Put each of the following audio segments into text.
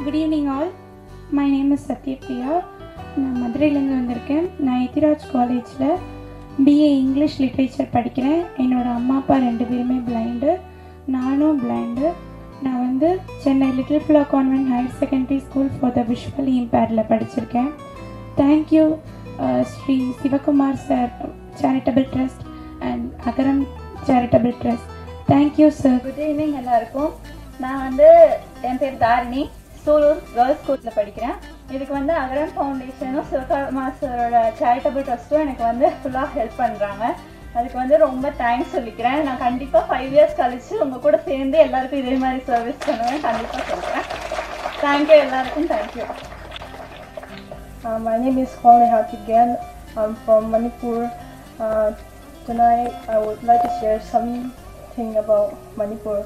Good evening all. My name is Satyapriya. நான் மதுரையிலேருந்து வந்திருக்கேன். நான் எத்திராஜ் காலேஜில் BA இங்கிலீஷ் லிட்ரேச்சர் படிக்கிறேன். என்னோடய அம்மா அப்பா 2 பேருமே பிளைண்டு, நானும் பிளைண்டு. நான் வந்து Chennai little flower convent higher secondary school for the visually இம்பேர்டில் படிச்சிருக்கேன். Thank you Shri Sivakumar sir charitable trust and Agaram charitable trust. Thank you sir. Good evening எல்லாருக்கும். நான் வந்து என் பேர் தாரிணி, சூலூர் கேர்ள்ஸ் ஸ்கூலில் படிக்கிறேன். இதுக்கு வந்து அகரம் ஃபவுண்டேஷனும் சிவகுமார் சாரோட சேரிட்டபிள் ட்ரஸ்ட்டும் எனக்கு வந்து ஃபுல்லாக ஹெல்ப் பண்ணுறாங்க. அதுக்கு வந்து ரொம்ப தேங்க்ஸ் சொல்லிக்கிறேன். நான் கண்டிப்பாக 5 இயர்ஸ் கழிச்சு உங்கள் கூட சேர்ந்து எல்லாருக்கும் இதே மாதிரி சர்வீஸ் பண்ணுவேன் கண்டிப்பாக சொல்கிறேன். தேங்க்யூ எல்லாருக்கும். Thank you. My name is Hongli Hatigan. I'm from Manipur. Tonight I would like to share something about Manipur.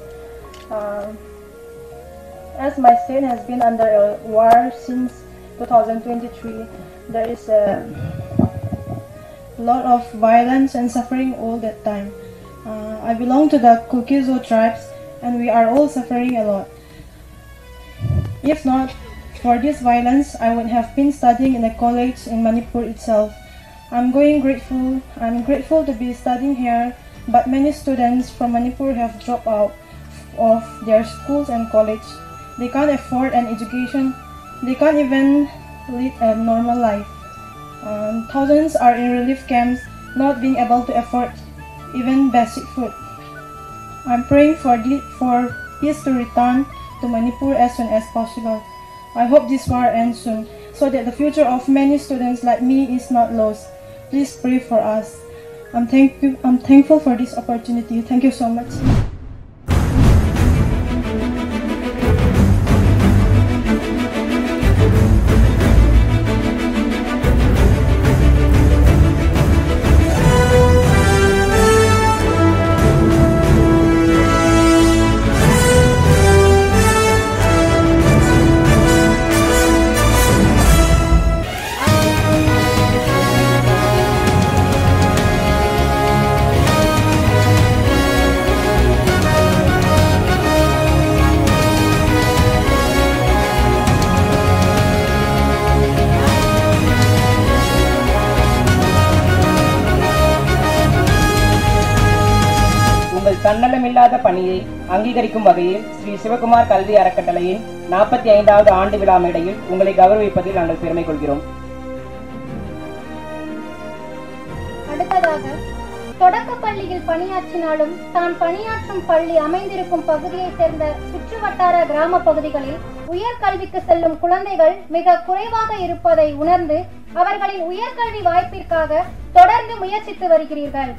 As my state has been under a war since 2023, there is a lot of violence and suffering all that time. I belong to the Kukizo tribes and we are all suffering a lot. If not for this violence, I would have been studying in a college in Manipur itself. I'm grateful to be studying here, but many students from Manipur have dropped out of their schools and college. They can't afford an education. They can't even lead a normal life. Thousands are in relief camps, not being able to afford even basic food. I'm praying for peace to return to Manipur as soon as possible. I hope this war ends soon, so that the future of many students like me is not lost. Please pray for us. I'm thankful for this opportunity. Thank you so much. உங்கள் தன்னலமில்லாத பணியை அங்கீகரிக்கும் வகையில் ஸ்ரீ சிவகுமார் கல்வி அறக்கட்டளையின் 45வது ஆண்டு விழா மேடையில் உங்களை கௌரவிப்பதில் நாங்கள் பெருமை கொள்கிறோம். அடுத்ததாக, தொடக்க பள்ளியில் பணியாற்றினாலும் தான் பணியாற்றும் பள்ளி அமைந்திருக்கும் பகுதியை சேர்ந்த சுற்றுவட்டார கிராம பகுதிகளில் உயர்கல்விக்கு செல்லும் குழந்தைகள் மிக குறைவாக இருப்பதை உணர்ந்து அவர்களின் உயர்கல்வி வாய்ப்பிற்காக தொடர்ந்து முயற்சித்து வருகிறீர்கள்.